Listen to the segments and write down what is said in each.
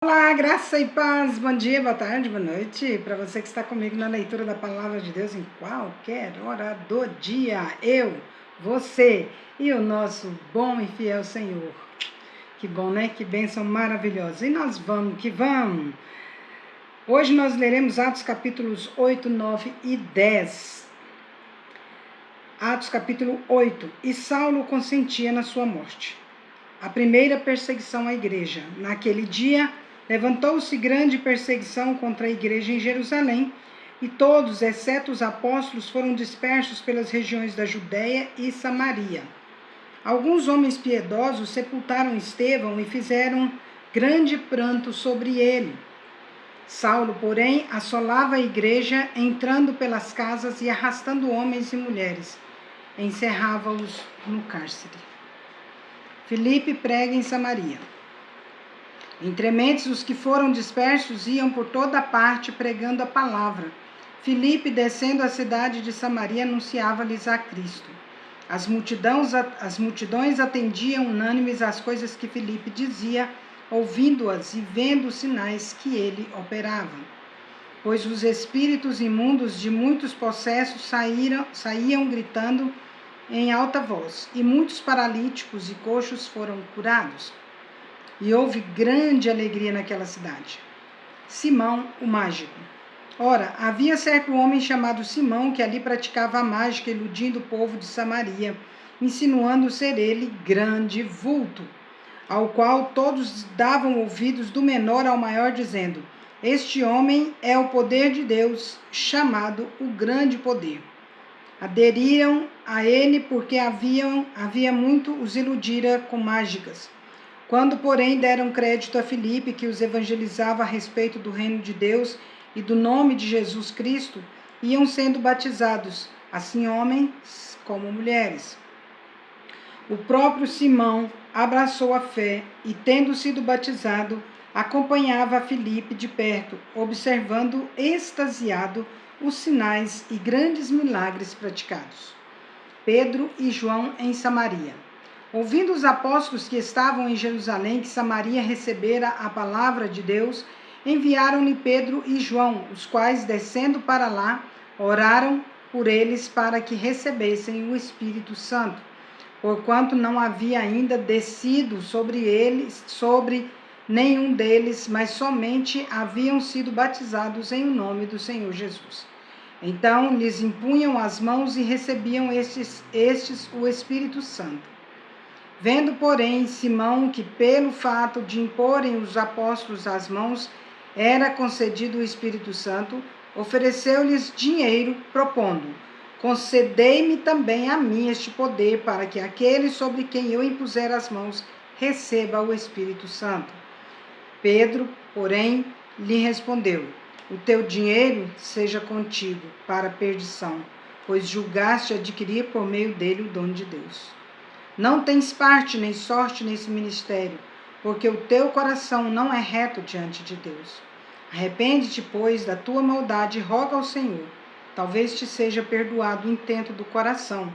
Olá, graça e paz, bom dia, boa tarde, boa noite, para você que está comigo na leitura da Palavra de Deus em qualquer hora do dia, eu, você e o nosso bom e fiel Senhor. Que bom, né? Que bênção maravilhosa. E nós vamos que vamos. Hoje nós leremos Atos capítulos 8, 9 e 10. Atos capítulo 8. E Saulo consentia na sua morte. A primeira perseguição à igreja. Naquele dia, levantou-se grande perseguição contra a igreja em Jerusalém, e todos, exceto os apóstolos, foram dispersos pelas regiões da Judéia e Samaria. Alguns homens piedosos sepultaram Estevão e fizeram grande pranto sobre ele. Saulo, porém, assolava a igreja, entrando pelas casas e arrastando homens e mulheres. Encerrava-os no cárcere. Filipe prega em Samaria. Entrementes, os que foram dispersos iam por toda parte pregando a palavra. Filipe, descendo a cidade de Samaria, anunciava-lhes a Cristo. As multidões atendiam unânimes às coisas que Filipe dizia, ouvindo-as e vendo os sinais que ele operava. Pois os espíritos imundos de muitos possessos saíam gritando em alta voz, e muitos paralíticos e coxos foram curados. E houve grande alegria naquela cidade. Simão, o mágico. Ora, havia certo homem chamado Simão, que ali praticava a mágica, iludindo o povo de Samaria, insinuando ser ele grande vulto, ao qual todos davam ouvidos, do menor ao maior, dizendo: este homem é o poder de Deus, chamado o grande poder. Aderiram a ele porque havia muito os iludira com mágicas. Quando, porém, deram crédito a Filipe, que os evangelizava a respeito do reino de Deus e do nome de Jesus Cristo, iam sendo batizados, assim homens como mulheres. O próprio Simão abraçou a fé e, tendo sido batizado, acompanhava a Filipe de perto, observando extasiado os sinais e grandes milagres praticados. Pedro e João em Samaria. Ouvindo os apóstolos que estavam em Jerusalém, que Samaria recebera a palavra de Deus, enviaram-lhe Pedro e João, os quais, descendo para lá, oraram por eles para que recebessem o Espírito Santo, porquanto não havia ainda descido sobre nenhum deles, mas somente haviam sido batizados em nome do Senhor Jesus. Então lhes impunham as mãos e recebiam estes o Espírito Santo. Vendo, porém, Simão que pelo fato de imporem os apóstolos as mãos era concedido o Espírito Santo, ofereceu-lhes dinheiro, propondo: concedei-me também a mim este poder, para que aquele sobre quem eu impuser as mãos receba o Espírito Santo. Pedro, porém, lhe respondeu: o teu dinheiro seja contigo para a perdição, pois julgaste adquirir por meio dele o dom de Deus. Não tens parte nem sorte nesse ministério, porque o teu coração não é reto diante de Deus. Arrepende-te, pois, da tua maldade e roga ao Senhor. Talvez te seja perdoado o intento do coração,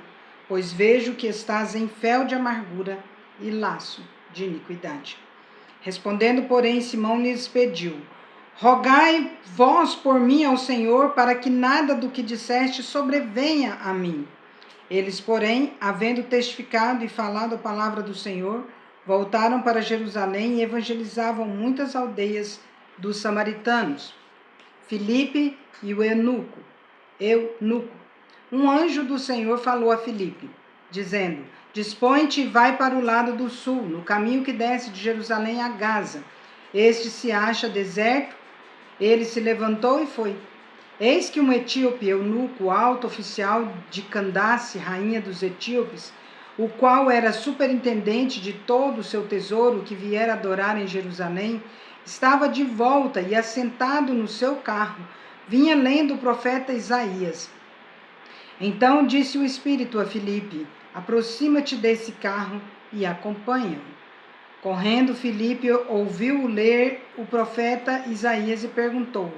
pois vejo que estás em fel de amargura e laço de iniquidade. Respondendo, porém, Simão lhes pediu: rogai vós por mim ao Senhor, para que nada do que disseste sobrevenha a mim. Eles, porém, havendo testificado e falado a palavra do Senhor, voltaram para Jerusalém e evangelizavam muitas aldeias dos samaritanos. Filipe e o eunuco. Um anjo do Senhor falou a Filipe, dizendo: dispõe-te e vai para o lado do sul, no caminho que desce de Jerusalém a Gaza. Este se acha deserto. Ele se levantou e foi. Eis que um etíope, eunuco, alto oficial de Candace, rainha dos etíopes, o qual era superintendente de todo o seu tesouro que viera adorar em Jerusalém, estava de volta e assentado no seu carro, vinha lendo o profeta Isaías. Então disse o Espírito a Filipe: aproxima-te desse carro e acompanha-o. Correndo, Filipe ouviu ler o profeta Isaías e perguntou: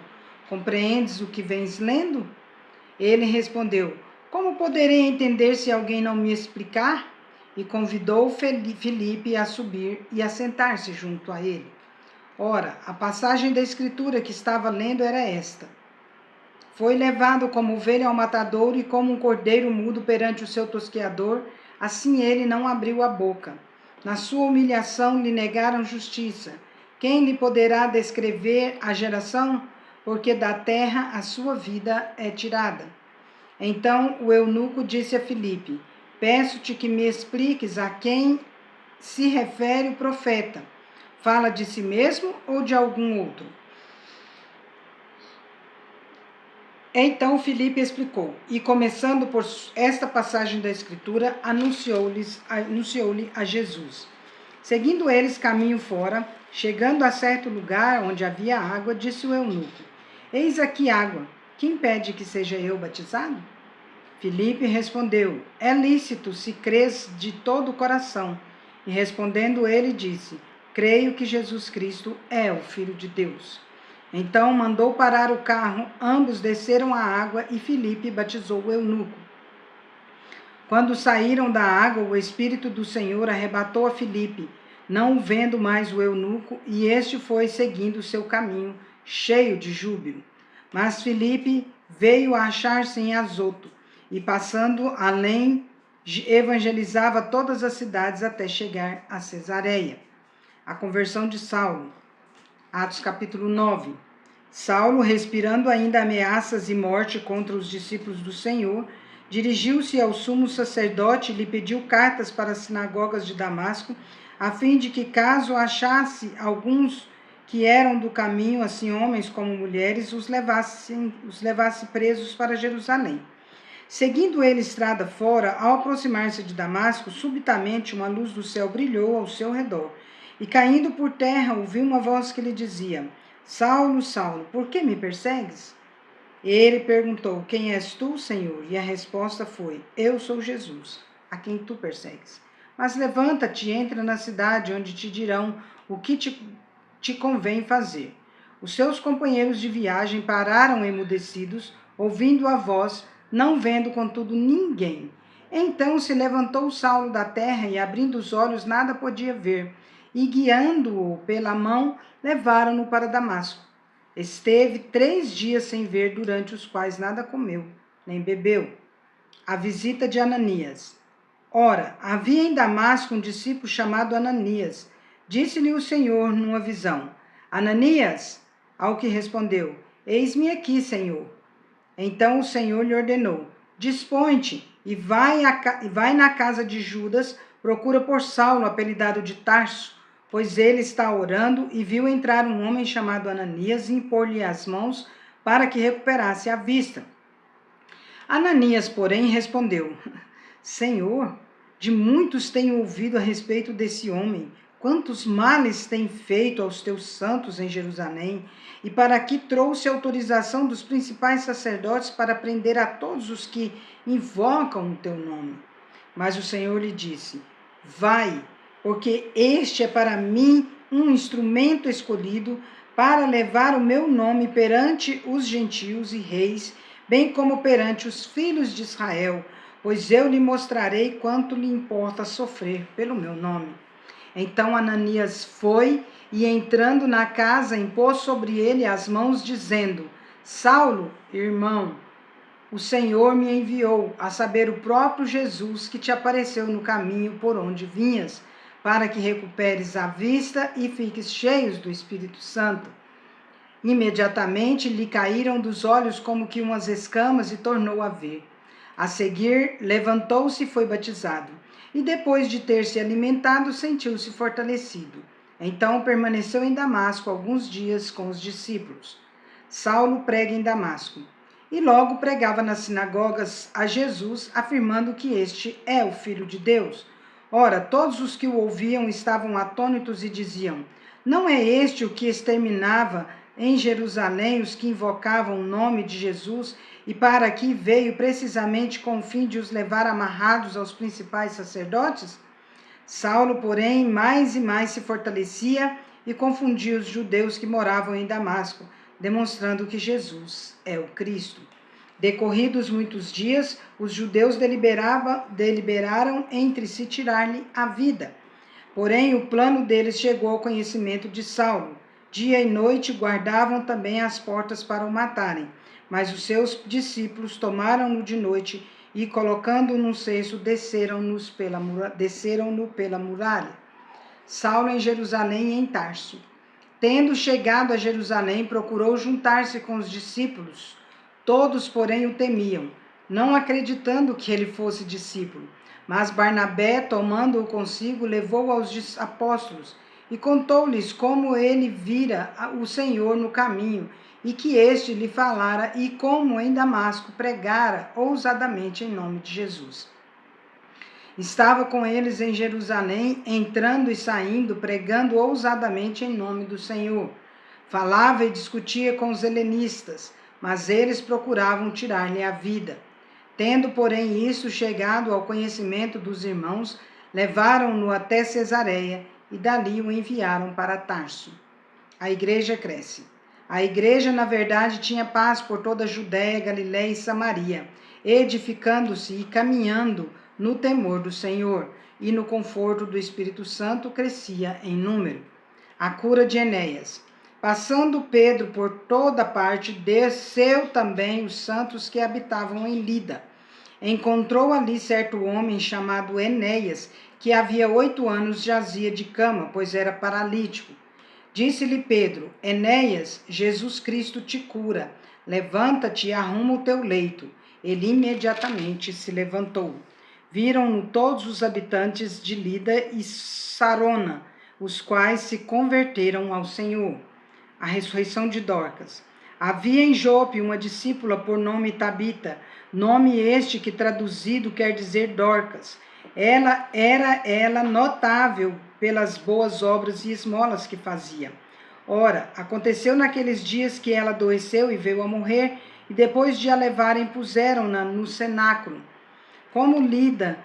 compreendes o que vens lendo? Ele respondeu: como poderei entender se alguém não me explicar? E convidou Filipe a subir e a sentar-se junto a ele. Ora, a passagem da Escritura que estava lendo era esta: Foi levado como ovelha ao matadouro e como um cordeiro mudo perante o seu tosqueador, assim ele não abriu a boca. Na sua humilhação lhe negaram justiça. Quem lhe poderá descrever a geração? Porque da terra a sua vida é tirada. Então o eunuco disse a Filipe: Peço-te que me expliques a quem se refere o profeta. Fala de si mesmo ou de algum outro? Então Filipe explicou, e começando por esta passagem da Escritura, anunciou-lhe a Jesus. Seguindo eles caminho fora, chegando a certo lugar onde havia água, disse o eunuco: Eis aqui água, que impede que seja eu batizado? Filipe respondeu: É lícito se crês de todo o coração. E respondendo ele, disse: Creio que Jesus Cristo é o Filho de Deus. Então mandou parar o carro, ambos desceram à água e Filipe batizou o eunuco. Quando saíram da água, o Espírito do Senhor arrebatou a Filipe, não vendo mais o eunuco, e este foi seguindo o seu caminho, cheio de júbilo. Mas Filipe veio a achar-se em Azoto, e passando além, evangelizava todas as cidades até chegar a Cesareia. A conversão de Saulo. Atos capítulo 9. Saulo, respirando ainda ameaças e morte contra os discípulos do Senhor, dirigiu-se ao sumo sacerdote e lhe pediu cartas para as sinagogas de Damasco, a fim de que, caso achasse alguns que eram do caminho, assim homens como mulheres, os levasse presos para Jerusalém. Seguindo ele estrada fora, ao aproximar-se de Damasco, subitamente uma luz do céu brilhou ao seu redor. E caindo por terra, ouviu uma voz que lhe dizia: Saulo, Saulo, por que me persegues? Ele perguntou: Quem és tu, Senhor? E a resposta foi: Eu sou Jesus, a quem tu persegues. Mas levanta-te e entra na cidade, onde te dirão o que te convém fazer. Os seus companheiros de viagem pararam emudecidos, ouvindo a voz, não vendo, contudo, ninguém. Então se levantou Saulo da terra e, abrindo os olhos, nada podia ver. E, guiando-o pela mão, levaram-no para Damasco. Esteve 3 dias sem ver, durante os quais nada comeu, nem bebeu. A visita de Ananias. Ora, havia em Damasco um discípulo chamado Ananias. Disse-lhe o Senhor numa visão: Ananias, ao que respondeu: Eis-me aqui, Senhor. Então o Senhor lhe ordenou: Dispõe-te e vai na casa de Judas, procura por Saulo, apelidado de Tarso, pois ele está orando, e viu entrar um homem chamado Ananias e impor-lhe as mãos para que recuperasse a vista. Ananias, porém, respondeu: Senhor, de muitos tenho ouvido a respeito desse homem, quantos males tem feito aos teus santos em Jerusalém, e para aqui trouxe autorização dos principais sacerdotes para prender a todos os que invocam o teu nome. Mas o Senhor lhe disse: Vai, porque este é para mim um instrumento escolhido para levar o meu nome perante os gentios e reis, bem como perante os filhos de Israel, pois eu lhe mostrarei quanto lhe importa sofrer pelo meu nome. Então Ananias foi e, entrando na casa, impôs sobre ele as mãos, dizendo: Saulo, irmão, o Senhor me enviou, a saber, o próprio Jesus, que te apareceu no caminho por onde vinhas, para que recuperes a vista e fiques cheios do Espírito Santo. Imediatamente lhe caíram dos olhos como que umas escamas e tornou a ver. A seguir, levantou-se e foi batizado. E depois de ter se alimentado, sentiu-se fortalecido. Então permaneceu em Damasco alguns dias com os discípulos. Saulo prega em Damasco. E logo pregava nas sinagogas a Jesus, afirmando que este é o Filho de Deus. Ora, todos os que o ouviam estavam atônitos e diziam: Não é este o que exterminava em Jerusalém os que invocavam o nome de Jesus, e para aqui veio precisamente com o fim de os levar amarrados aos principais sacerdotes? Saulo, porém, mais e mais se fortalecia e confundia os judeus que moravam em Damasco, demonstrando que Jesus é o Cristo. Decorridos muitos dias, os judeus deliberaram entre si tirar-lhe a vida. Porém, o plano deles chegou ao conhecimento de Saulo. Dia e noite guardavam também as portas para o matarem. Mas os seus discípulos tomaram-no de noite e, colocando-o num cesto, desceram-no pela muralha. Saulo em Jerusalém e em Tarso. Tendo chegado a Jerusalém, procurou juntar-se com os discípulos. Todos, porém, o temiam, não acreditando que ele fosse discípulo. Mas Barnabé, tomando-o consigo, levou-o aos apóstolos e contou-lhes como ele vira o Senhor no caminho e que este lhe falara e como em Damasco pregara ousadamente em nome de Jesus. Estava com eles em Jerusalém, entrando e saindo, pregando ousadamente em nome do Senhor. Falava e discutia com os helenistas, mas eles procuravam tirar-lhe a vida. Tendo, porém, isso chegado ao conhecimento dos irmãos, levaram-no até Cesareia e dali o enviaram para Tarso. A igreja cresce. A igreja, na verdade, tinha paz por toda a Judéia, Galiléia e Samaria, edificando-se e caminhando no temor do Senhor, e no conforto do Espírito Santo crescia em número. A cura de Enéas. Passando Pedro por toda parte, desceu também os santos que habitavam em Lida. Encontrou ali certo homem chamado Enéas, que havia 8 anos jazia de cama, pois era paralítico. Disse-lhe Pedro: Enéas, Jesus Cristo te cura. Levanta-te e arruma o teu leito. Ele imediatamente se levantou. Viram-no todos os habitantes de Lida e Sarona, os quais se converteram ao Senhor. A ressurreição de Dorcas. Havia em Jope uma discípula por nome Tabita, nome este que traduzido quer dizer Dorcas. Ela notável pelas boas obras e esmolas que fazia. Ora, aconteceu naqueles dias que ela adoeceu e veio a morrer, e depois de a levarem, puseram-na no cenáculo. Como Lida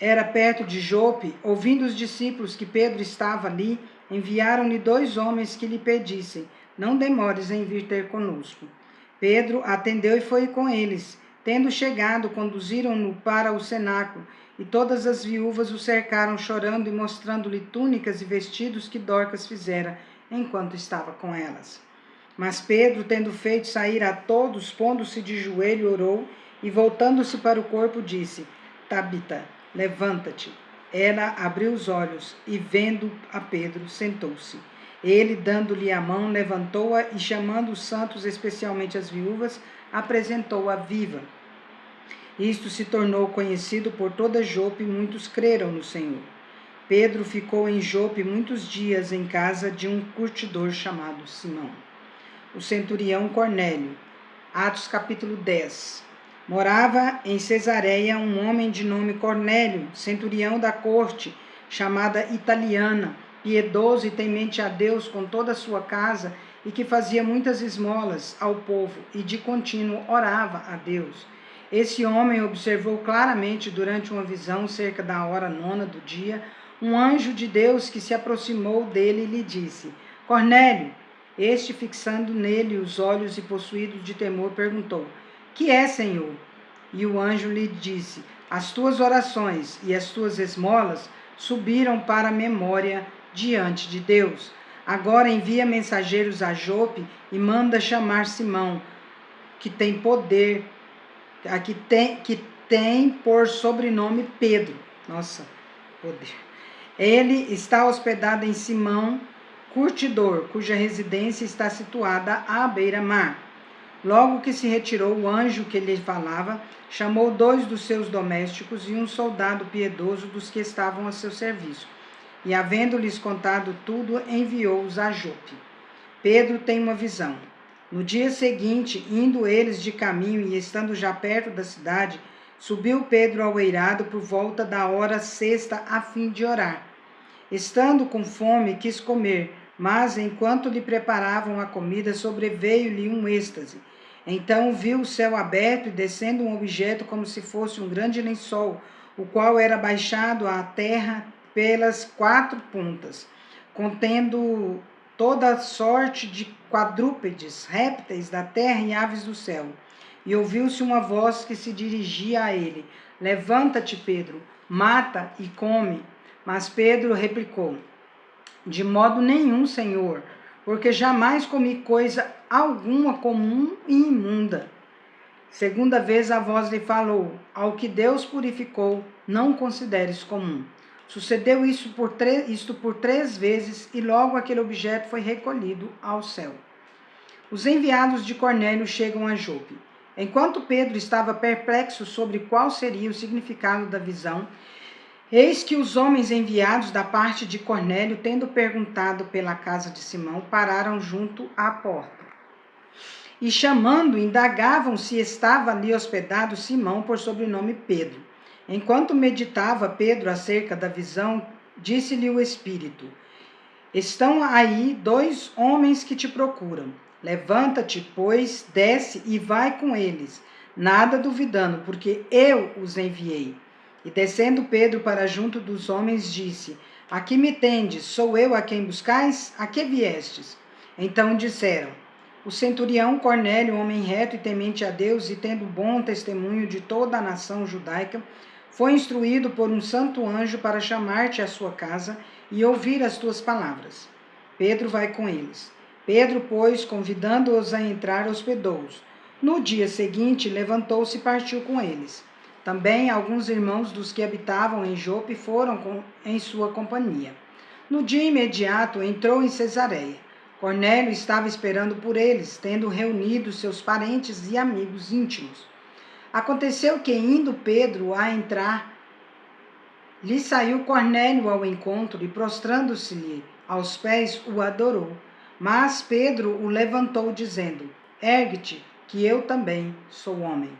era perto de Jope, ouvindo os discípulos que Pedro estava ali, enviaram-lhe 2 homens que lhe pedissem: não demores em vir ter conosco. Pedro atendeu e foi com eles. Tendo chegado, conduziram-no para o cenáculo, e todas as viúvas o cercaram, chorando e mostrando-lhe túnicas e vestidos que Dorcas fizera enquanto estava com elas. Mas Pedro, tendo feito sair a todos, pondo-se de joelho, orou, e voltando-se para o corpo, disse: Tabita, levanta-te. Ela abriu os olhos e, vendo a Pedro, sentou-se. Ele, dando-lhe a mão, levantou-a e, chamando os santos, especialmente as viúvas, apresentou-a viva. Isto se tornou conhecido por toda Jope e muitos creram no Senhor. Pedro ficou em Jope muitos dias em casa de um curtidor chamado Simão. O centurião Cornélio. Atos capítulo 10. Morava em Cesareia um homem de nome Cornélio, centurião da corte, chamada Italiana, piedoso e temente a Deus com toda a sua casa, e que fazia muitas esmolas ao povo, e de contínuo orava a Deus. Esse homem observou claramente durante uma visão, cerca da hora 9 do dia, um anjo de Deus que se aproximou dele e lhe disse: Cornélio. Este, fixando nele os olhos e possuído de temor, perguntou: Que é, Senhor? E o anjo lhe disse: As tuas orações e as tuas esmolas subiram para a memória diante de Deus. Agora envia mensageiros a Jope e manda chamar Simão, que tem poder, que tem por sobrenome Pedro. Nossa, poder. Ele está hospedado em Simão, curtidor, cuja residência está situada à beira-mar. Logo que se retirou o anjo que lhe falava, chamou 2 dos seus domésticos e um soldado piedoso dos que estavam a seu serviço. E, havendo-lhes contado tudo, enviou-os a Jope. Pedro tem uma visão. No dia seguinte, indo eles de caminho e estando já perto da cidade, subiu Pedro ao eirado por volta da hora 6 a fim de orar. Estando com fome, quis comer, mas enquanto lhe preparavam a comida, sobreveio-lhe um êxtase. Então viu o céu aberto e descendo um objeto como se fosse um grande lençol, o qual era baixado à terra pelas 4 pontas, contendo toda sorte de quadrúpedes, répteis da terra e aves do céu. E ouviu-se uma voz que se dirigia a ele: Levanta-te, Pedro, mata e come. Mas Pedro replicou: De modo nenhum, Senhor, porque jamais comi coisa alguma comum e imunda. Segunda vez a voz lhe falou: ao que Deus purificou, não consideres comum. Sucedeu isto por 3 vezes, e logo aquele objeto foi recolhido ao céu. Os enviados de Cornélio chegam a Jope. Enquanto Pedro estava perplexo sobre qual seria o significado da visão, eis que os homens enviados da parte de Cornélio, tendo perguntado pela casa de Simão, pararam junto à porta. E chamando, indagavam se estava ali hospedado Simão, por sobrenome Pedro. Enquanto meditava Pedro acerca da visão, disse-lhe o Espírito: estão aí 2 homens que te procuram. Levanta-te, pois, desce e vai com eles, nada duvidando, porque eu os enviei. E descendo Pedro para junto dos homens, disse: aqui me tendes, sou eu a quem buscais? A que viestes? Então disseram: o centurião Cornélio, homem reto e temente a Deus, e tendo bom testemunho de toda a nação judaica, foi instruído por um santo anjo para chamar-te à sua casa e ouvir as tuas palavras. Pedro vai com eles. Pedro, pois, convidando-os a entrar, hospedou-os. No dia seguinte, levantou-se e partiu com eles. Também alguns irmãos dos que habitavam em Jope foram em sua companhia. No dia imediato, entrou em Cesareia. Cornélio estava esperando por eles, tendo reunido seus parentes e amigos íntimos. Aconteceu que, indo Pedro a entrar, lhe saiu Cornélio ao encontro e, prostrando-se-lhe aos pés, o adorou. Mas Pedro o levantou, dizendo: ergue-te, que eu também sou homem.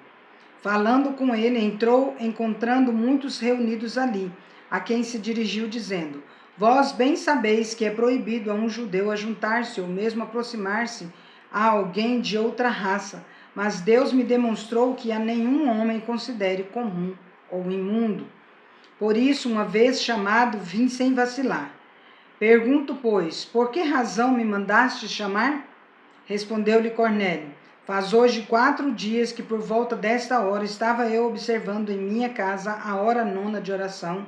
Falando com ele, entrou, encontrando muitos reunidos ali, a quem se dirigiu, dizendo: vós bem sabeis que é proibido a um judeu ajuntar-se ou mesmo aproximar-se a alguém de outra raça, mas Deus me demonstrou que a nenhum homem considere comum ou imundo. Por isso, uma vez chamado, vim sem vacilar. Pergunto, pois, por que razão me mandaste chamar? Respondeu-lhe Cornélio: faz hoje 4 dias que por volta desta hora estava eu observando em minha casa a hora 9ª de oração,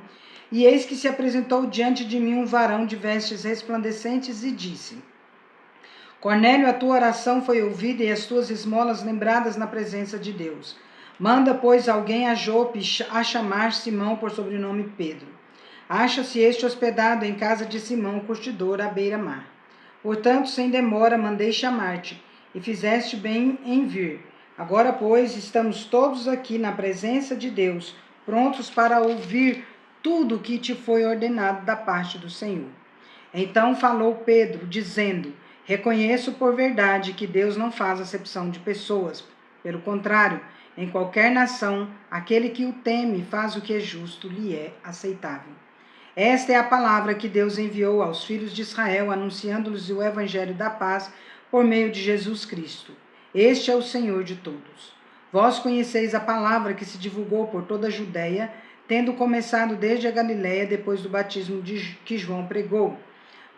e eis que se apresentou diante de mim um varão de vestes resplandecentes e disse: Cornélio, a tua oração foi ouvida e as tuas esmolas lembradas na presença de Deus. Manda, pois, alguém a Jope a chamar Simão, por sobrenome Pedro. Acha-se este hospedado em casa de Simão, curtidor, à beira-mar. Portanto, sem demora, mandei chamar-te, e fizeste bem em vir. Agora, pois, estamos todos aqui na presença de Deus, prontos para ouvir tudo o que te foi ordenado da parte do Senhor. Então falou Pedro, dizendo: reconheço por verdade que Deus não faz acepção de pessoas. Pelo contrário, em qualquer nação, aquele que o teme faz o que é justo, lhe é aceitável. Esta é a palavra que Deus enviou aos filhos de Israel, anunciando-lhes o evangelho da paz por meio de Jesus Cristo. Este é o Senhor de todos. Vós conheceis a palavra que se divulgou por toda a Judeia, tendo começado desde a Galiléia, depois do batismo que João pregou.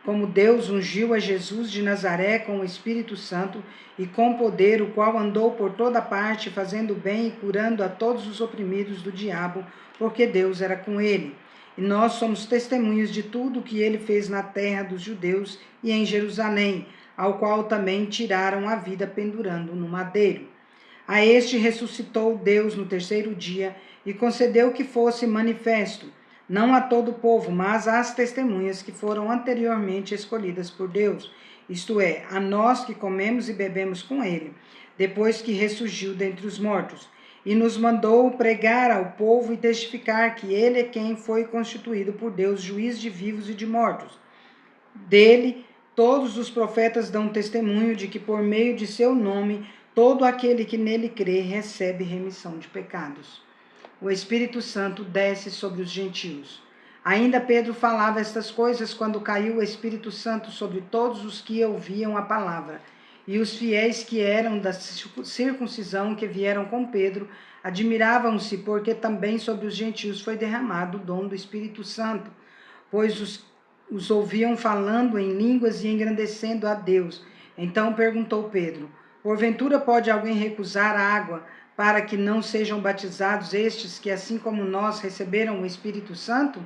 Como Deus ungiu a Jesus de Nazaré com o Espírito Santo e com poder, o qual andou por toda parte, fazendo bem e curando a todos os oprimidos do diabo, porque Deus era com ele. E nós somos testemunhas de tudo o que ele fez na terra dos judeus e em Jerusalém, ao qual também tiraram a vida pendurando no madeiro. A este ressuscitou Deus no 3º dia e concedeu que fosse manifesto, não a todo o povo, mas às testemunhas que foram anteriormente escolhidas por Deus, isto é, a nós que comemos e bebemos com ele, depois que ressurgiu dentre os mortos, e nos mandou pregar ao povo e testificar que ele é quem foi constituído por Deus, juiz de vivos e de mortos. Dele, todos os profetas dão testemunho de que por meio de seu nome, todo aquele que nele crê recebe remissão de pecados. O Espírito Santo desce sobre os gentios. Ainda Pedro falava estas coisas quando caiu o Espírito Santo sobre todos os que ouviam a palavra. E os fiéis que eram da circuncisão, que vieram com Pedro, admiravam-se, porque também sobre os gentios foi derramado o dom do Espírito Santo, pois os ouviam falando em línguas e engrandecendo a Deus. Então perguntou Pedro: porventura pode alguém recusar a água para que não sejam batizados estes que, assim como nós, receberam o Espírito Santo?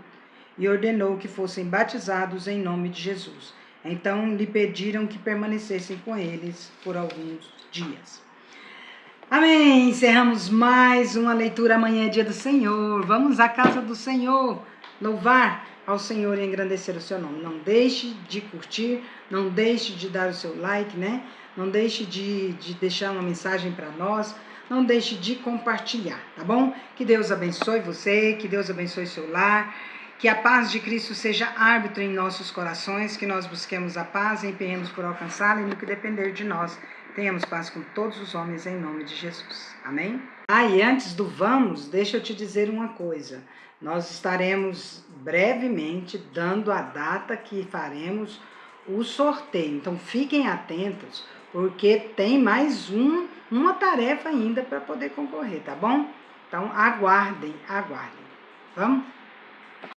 E ordenou que fossem batizados em nome de Jesus. Então lhe pediram que permanecessem com eles por alguns dias. Amém. Encerramos mais uma leitura. Amanhã é dia do Senhor. Vamos à casa do Senhor, louvar ao Senhor e engrandecer o seu nome. Não deixe de curtir, não deixe de dar o seu like, né? Não deixe de deixar uma mensagem para nós, não deixe de compartilhar, tá bom? Que Deus abençoe você, que Deus abençoe seu lar, que a paz de Cristo seja árbitro em nossos corações, que nós busquemos a paz e empenhemos por alcançá-la e no que depender de nós, tenhamos paz com todos os homens em nome de Jesus. Amém? E antes do vamos, deixa eu te dizer uma coisa. Nós estaremos brevemente dando a data que faremos o sorteio. Então fiquem atentos, porque tem mais uma tarefa ainda para poder concorrer, tá bom? Então aguardem. Vamos?